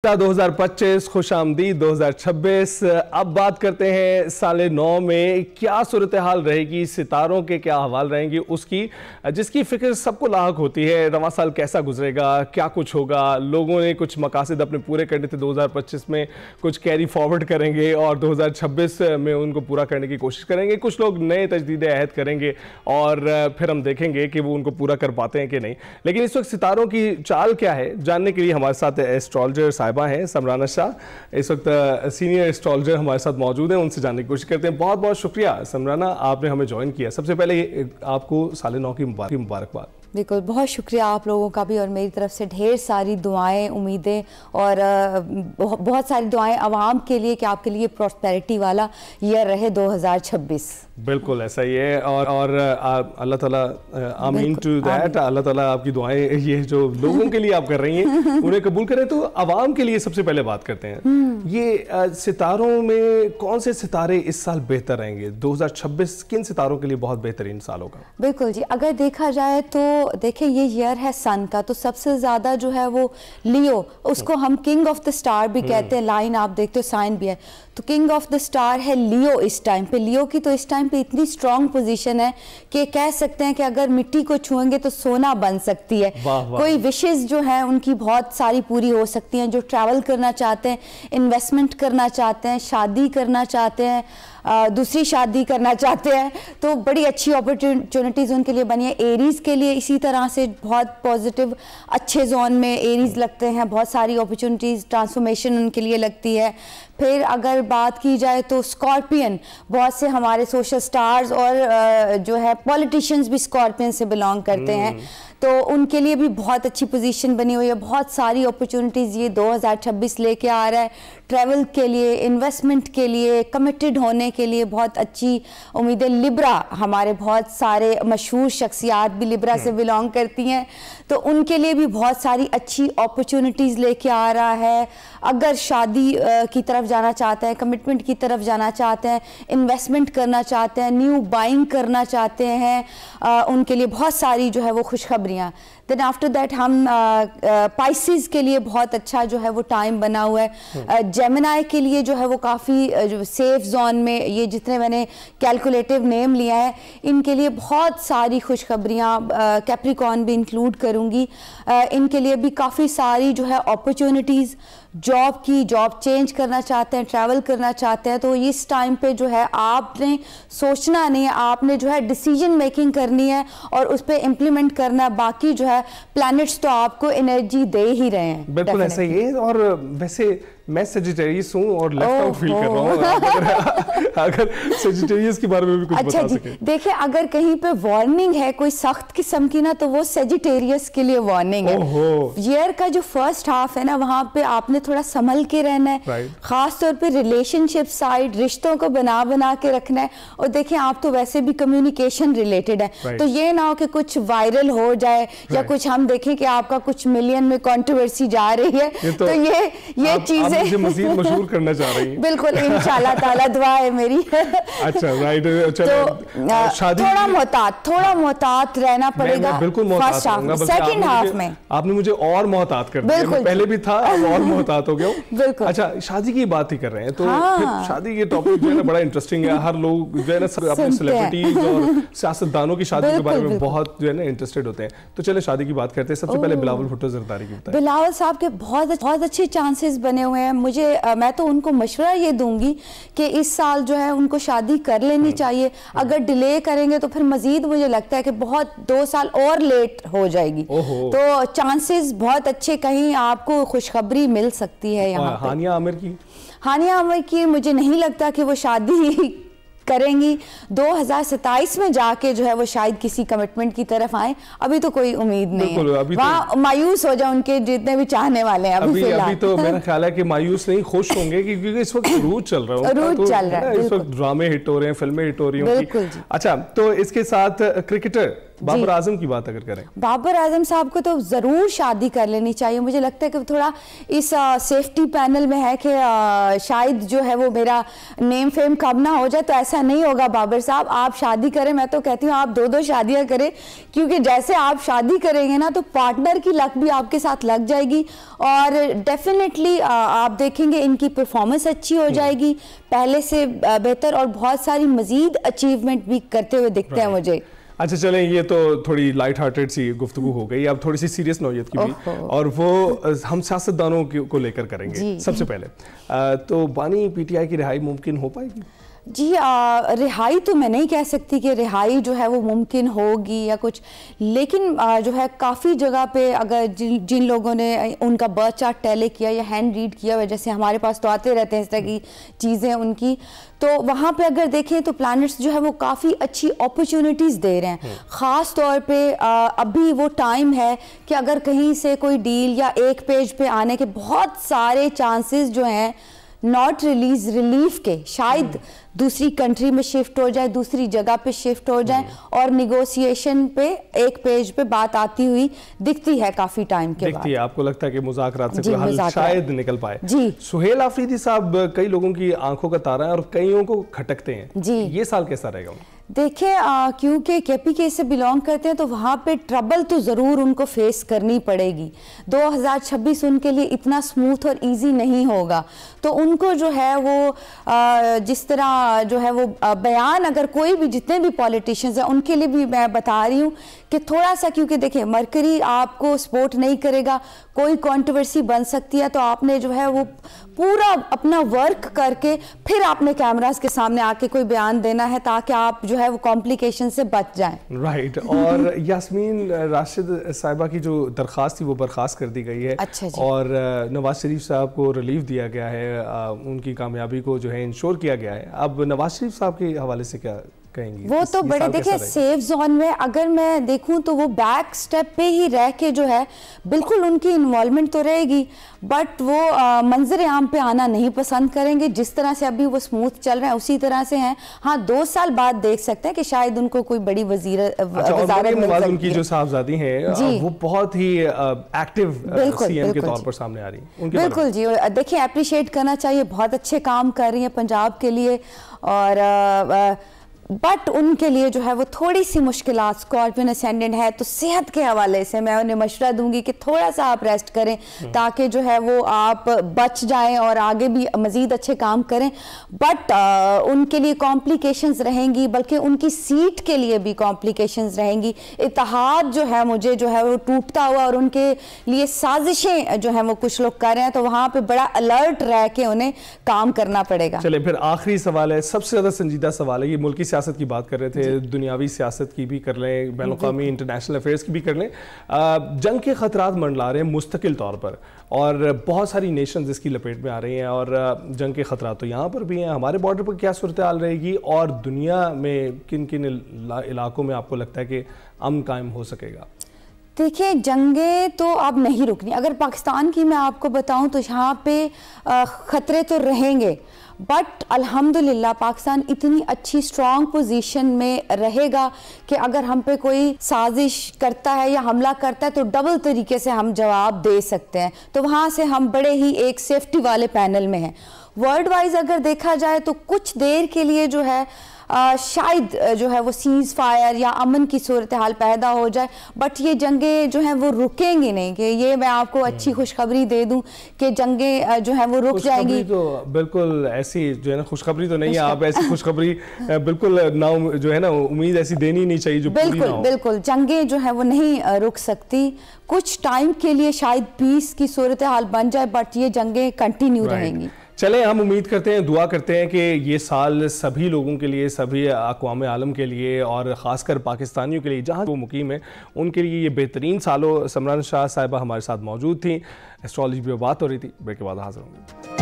2025 खुशामदीद 2026। अब बात करते हैं साले 9 में क्या सूरत हाल रहेगी, सितारों के क्या हवाल रहेंगी उसकी, जिसकी फिक्र सबको लाहक होती है। रवां साल कैसा गुजरेगा, क्या कुछ होगा, लोगों ने कुछ मकासद अपने पूरे करने थे 2025 में, कुछ कैरी फॉरवर्ड करेंगे और 2026 में उनको पूरा करने की कोशिश करेंगे। कुछ लोग नए तजदीद अहद करेंगे और फिर हम देखेंगे कि वो उनको पूरा कर पाते हैं कि नहीं। लेकिन इस वक्त सितारों की चाल क्या है जानने के लिए हमारे साथ एस्ट्रोलॉजर साहिबा हैं समराना शाह, इस वक्त सीनियर एस्ट्रोलॉजर हमारे साथ मौजूद हैं। उनसे जानने की कोशिश करते हैं। बहुत बहुत शुक्रिया समराना, आपने हमें ज्वाइन किया। सबसे पहले आपको साले 9 की मुबारकबाद। बिल्कुल, बहुत शुक्रिया आप लोगों का भी और मेरी तरफ से ढेर सारी दुआएं, उम्मीदें और बहुत सारी दुआएं आवाम के लिए कि आपके लिए प्रॉस्पेरिटी वाला ईयर रहे 2026। बिल्कुल ऐसा ही है और अल्लाह ताला आमीन टू दैट। अल्लाह ताला आपकी दुआएं ये जो लोगों के लिए आप कर रही हैं उन्हें कबूल करें। तो आवाम के लिए सबसे पहले बात करते हैं, ये सितारों में कौन से सितारे इस साल बेहतर रहेंगे? 2026 किन सितारों के लिए बहुत बेहतरीन साल होगा? बिल्कुल जी, अगर देखा जाए तो देखिए ये ईयर है सन का, तो सबसे ज्यादा जो है वो लियो, उसको हम किंग ऑफ द स्टार भी कहते हैं। लाइन आप देखते हो, साइन भी है, तो किंग ऑफ द स्टार है लियो इस टाइम पे। लियो की तो इस टाइम पे इतनी स्ट्रॉन्ग पोजीशन है कि कह सकते हैं कि अगर मिट्टी को छुएंगे तो सोना बन सकती है। कोई विशेष जो है उनकी बहुत सारी पूरी हो सकती हैं। जो ट्रैवल करना चाहते हैं, इन्वेस्टमेंट करना चाहते हैं, शादी करना चाहते हैं, दूसरी शादी करना चाहते हैं, तो बड़ी अच्छी अपॉर्चुनिटीज़ उनके लिए बनी है। एरीज़ के लिए इसी तरह से बहुत पॉजिटिव अच्छे जोन में एरीज़ लगते हैं, बहुत सारी अपॉर्चुनिटीज़ ट्रांसफॉर्मेशन उनके लिए लगती है। फिर अगर बात की जाए तो स्कॉर्पियन, बहुत से हमारे सोशल स्टार्स और जो है पॉलिटिशियंस भी स्कॉर्पियन से बिलोंग करते हैं, तो उनके लिए भी बहुत अच्छी पोजीशन बनी हुई है। बहुत सारी अपॉर्चुनिटीज़ ये 2026 लेके आ रहा है। ट्रैवल के लिए, इन्वेस्टमेंट के लिए, कमिटेड होने के लिए बहुत अच्छी उम्मीदें। लिब्रा, हमारे बहुत सारे मशहूर शख्सियात भी लिब्रा से बिलोंग करती हैं, तो उनके लिए भी बहुत सारी अच्छी अपॉर्चुनिटीज़ लेके आ रहा है। अगर शादी की तरफ जाना चाहते हैं, कमिटमेंट की तरफ जाना चाहते हैं, इन्वेस्टमेंट करना चाहते हैं, न्यू बाइंग करना चाहते हैं, उनके लिए बहुत सारी जो है वो खुशखबरियाँ। देन आफ्टर दैट हम पाइसिस के लिए बहुत अच्छा जो है वो टाइम बना हुआ है। जेमिनाई के लिए जो है वो काफ़ी सेफ जोन में, ये जितने मैंने कैलकुलेटिव नेम लिया है इनके लिए बहुत सारी खुशखबरियाँ, कैप्रिकॉर्न भी इंक्लूड करूँगी, इनके लिए भी काफ़ी सारी जो है अपॉर्चुनिटीज़। जॉब चेंज करना चाहते हैं, ट्रैवल करना चाहते हैं, तो इस टाइम पे जो है आपने सोचना नहीं है, आपने जो है डिसीजन मेकिंग करनी है और उस पर इम्प्लीमेंट करना है। बाकी जो है प्लैनेट्स तो आपको एनर्जी दे ही रहे हैं। बिल्कुल ऐसा ही है। और वैसे मैं सेजिटेरियस हूँ और लेफ्ट आउट फील कर रहा हूँ। अगर सेजिटेरियस के बारे में भी कुछ बता सकें। देखिए, अगर कहीं पे वार्निंग है कोई सख्त किस्म की ना, तो वो सेजिटेरियस के लिए वार्निंग है। ईयर का जो फर्स्ट हाफ है ना, वहाँ पे आपने थोड़ा संभल के रहना है, खास तौर पे रिलेशनशिप साइड, रिश्तों को बना के रखना है। और देखिए, आप तो वैसे भी कम्युनिकेशन रिलेटेड है, तो ये ना हो कि कुछ वायरल हो जाए या कुछ हम देखें कि आपका कुछ मिलियन में कंट्रोवर्सी जा रही है, तो ये चीजें मज़ीद मशहूर करना चाह रही हैं। बिल्कुल, इंशाल्लाह ताला दुआ है मेरी। अच्छा, राइट। तो शादी थोड़ा मोहतात रहना पड़ेगा। बिल्कुल फर्स्ट हाफ, सेकंड हाफ में आपने मुझे और मोहतात कर दिया। मैं पहले भी था, अब और मोहतात हो गया। बिल्कुल। अच्छा, शादी की बात ही कर रहे हैं, तो शादी के टॉपिक जो है ना बड़ा इंटरेस्टिंग है। हर लोग जो है ना अपने सेलिब्रिटीज और सियासतदानों की शादी के बारे में बहुत जो है ना इंटरेस्टेड होते हैं। तो चले शादी की बात करते हैं। सबसे पहले बिलावल भुट्टो जरदारी की बताएं। बिलावल साहब के बहुत अच्छे चांसेस बने हुए हैं। मैं तो उनको मशवरा ये दूंगी कि इस साल जो है उनको शादी कर लेनी चाहिए। अगर डिले करेंगे तो फिर मजीद मुझे लगता है कि बहुत 2 साल और लेट हो जाएगी। तो चांसेस बहुत अच्छे, कहीं आपको खुशखबरी मिल सकती है। यहाँ हानिया आमिर की मुझे नहीं लगता कि वो शादी करेंगी। 2027 में जाके जो है वो शायद किसी कमिटमेंट की तरफ आए। अभी तो कोई उम्मीद नहीं है, वहाँ मायूस हो जाए उनके जितने भी चाहने वाले हैं। अभी तो मेरा ख्याल है कि मायूस नहीं, खुश होंगे, क्योंकि इस वक्त रूज चल रहा है। इस वक्त ड्रामे हिट हो रहे हैं, फिल्में हिट हो रही हैं। अच्छा, तो इसके साथ क्रिकेटर बाबर आजम की बात अगर करें, बाबर आजम साहब को तो ज़रूर शादी कर लेनी चाहिए। मुझे लगता है कि थोड़ा इस सेफ्टी पैनल में है कि शायद जो है वो मेरा नेम फेम कम ना हो जाए, तो ऐसा नहीं होगा। बाबर साहब आप शादी करें, मैं तो कहती हूँ आप 2-2 शादियाँ करें, क्योंकि जैसे आप शादी करेंगे ना तो पार्टनर की लक भी आपके साथ लग जाएगी और डेफिनेटली आप देखेंगे इनकी परफॉर्मेंस अच्छी हो जाएगी पहले से बेहतर, और बहुत सारी मजीद अचीवमेंट भी करते हुए दिखते हैं मुझे। अच्छा चलें, ये तो थोड़ी लाइट हार्टेड सी गुफ्तगू हो गई, अब थोड़ी सी सीरियस नौयत की भी, और वो हम सियासतदानों को लेकर करेंगे। सबसे पहले तो बानी पीटीआई की रिहाई मुमकिन हो पाएगी? जी रिहाई तो मैं नहीं कह सकती कि रिहाई जो है वो मुमकिन होगी या कुछ, लेकिन जो है काफ़ी जगह पे अगर जिन लोगों ने उनका बर्थ चार्ट टैली किया या हैंड रीड किया हुआ, जैसे हमारे पास तो आते रहते हैं इस तरह की चीज़ें उनकी, तो वहाँ पे अगर देखें तो प्लैनेट्स जो है वो काफ़ी अच्छी अपॉर्चुनिटीज़ दे रहे हैं। ख़ास तौर पे अभी वो टाइम है कि अगर कहीं से कोई डील या एक पेज पे आने के बहुत सारे चांसेस जो हैं नॉट रिलीज रिलीफ के, शायद दूसरी कंट्री में शिफ्ट हो जाए, दूसरी जगह पे शिफ्ट हो जाए, और निगोशिएशन पे एक पेज पे बात आती हुई दिखती है काफी टाइम के बाद। आपको लगता है कि मुज़ाकरात से कोई हल शायद निकल पाए? जी। सुहेल आफरीदी साहब कई लोगों की आंखों का तारा है और कईयों को खटकते हैं जी, ये साल कैसा रहेगा? देखिए क्योंकि केपीके से बिलोंग करते हैं तो वहाँ पे ट्रबल तो ज़रूर उनको फेस करनी पड़ेगी। 2026 उनके लिए इतना स्मूथ और इजी नहीं होगा, तो उनको जो है वो जिस तरह जो है वो बयान, अगर कोई भी जितने भी पॉलिटिशियंस हैं उनके लिए भी मैं बता रही हूँ कि थोड़ा सा, क्योंकि देखिए मरकरी आपको सपोर्ट नहीं करेगा, कोई कंट्रोवर्सी बन सकती है, तो आपने जो है वो पूरा अपना वर्क करके फिर आपने कैमरास के सामने आके कोई बयान देना है ताकि आप जो है वो कॉम्प्लिकेशन से बच जाएं। राइट। और यास्मीन राशिद साहिबा की जो दरख्वास्त थी वो बर्खास्त कर दी गई है। अच्छा जी। और नवाज शरीफ साहब को रिलीफ दिया गया है, उनकी कामयाबी को जो है इंश्योर किया गया है। अब नवाज शरीफ साहब के हवाले से क्या कहेंगी? वो तो बड़े देखिए सेफ जोन में, अगर मैं देखूं तो वो बैक स्टेप पे ही रह के जो है बिल्कुल उनकी इन्वॉल्वमेंट तो रहेगी, बट वो मंजर आम पे आना नहीं पसंद करेंगे। जिस तरह से अभी वो स्मूथ चल रहे हैं उसी तरह से हैं। हाँ 2 साल बाद देख सकते हैं कि शायद उनको कोई बड़ी वज़ारत मिल सकती है। उनकी जो साहबजादी हैं वो बहुत ही एक्टिव सीएम के तौर पर सामने आ रही है। बिल्कुल जी, देखिए अप्रिशिएट करना चाहिए, बहुत अच्छे काम कर रही है पंजाब के लिए, और बट उनके लिए जो है वो थोड़ी सी मुश्किलात, स्कॉर्पियन असेंडेंट है, तो सेहत के हवाले से मैं उन्हें मशवरा दूंगी कि थोड़ा सा आप रेस्ट करें ताकि जो है वो आप बच जाएं और आगे भी मज़ीद अच्छे काम करें। बट उनके लिए कॉम्प्लिकेशंस रहेंगी, बल्कि उनकी सीट के लिए भी कॉम्प्लिकेशंस रहेंगी। इत्तेहाद जो है मुझे जो है वो टूटता हुआ, और उनके लिए साजिशें जो है वो कुछ लोग कर रहे हैं, तो वहाँ पर बड़ा अलर्ट रह के उन्हें काम करना पड़ेगा। चलिए फिर आखिरी सवाल है, सबसे ज़्यादा संजीदा सवाल है, ये मुल्की सियासत की बात कर रहे थे, दुनियावी सियासत की भी कर लें, बैनुल-अक़वामी इंटरनेशनल अफेयर्स की भी कर लें। जंग के खतरात मंडला रहे हैं मुस्तकिल तौर पर, और बहुत सारी नेशंस इसकी लपेट में आ रही हैं, और जंग के खतरात तो यहाँ पर भी हैं। हमारे बॉर्डर पर क्या सूरत हाल रहेगी, और दुनिया में किन किन इलाकों में आपको लगता है कि अमन कायम हो सकेगा? देखिए जंगें तो अब नहीं रुकनी। अगर पाकिस्तान की मैं आपको बताऊं तो यहाँ पे ख़तरे तो रहेंगे, बट अल्हम्दुलिल्लाह पाकिस्तान इतनी अच्छी स्ट्रॉन्ग पोजीशन में रहेगा कि अगर हम पे कोई साजिश करता है या हमला करता है तो डबल तरीके से हम जवाब दे सकते हैं। तो वहाँ से हम बड़े ही एक सेफ्टी वाले पैनल में हैं। वर्ल्ड वाइज अगर देखा जाए तो कुछ देर के लिए जो है शायद जो है वो सीज फायर या अमन की सूरत हाल पैदा हो जाए, बट ये जंगें जो हैं वो रुकेंगी नहीं। कि ये मैं आपको अच्छी खुशखबरी दे दूं कि जंगें जो है वो रुक जाएंगी। तो बिल्कुल ऐसी जो है ना खुशखबरी तो नहीं है, आप ऐसी खुशखबरी बिल्कुल ना जो है ना उम्मीद ऐसी देनी नहीं चाहिए जो पूरी ना हो। बिल्कुल जंगें जो है वो नहीं रुक सकती। कुछ टाइम के लिए शायद पीस की सूरत हाल बन जाए, बट ये जंगें कंटिन्यू रहेंगी। चलें हम उम्मीद करते हैं, दुआ करते हैं कि ये साल सभी लोगों के लिए, सभी अक़वाम आलम के लिए, और ख़ासकर पाकिस्तानियों के लिए जहाँ वो मुकीम है, उनके लिए ये बेहतरीन साल हो। समरान शाह साहिबा हमारे साथ मौजूद थी, एस्ट्रोलॉजी पे बात हो रही थी। ब्रेक के बाद हाज़िर होंगे।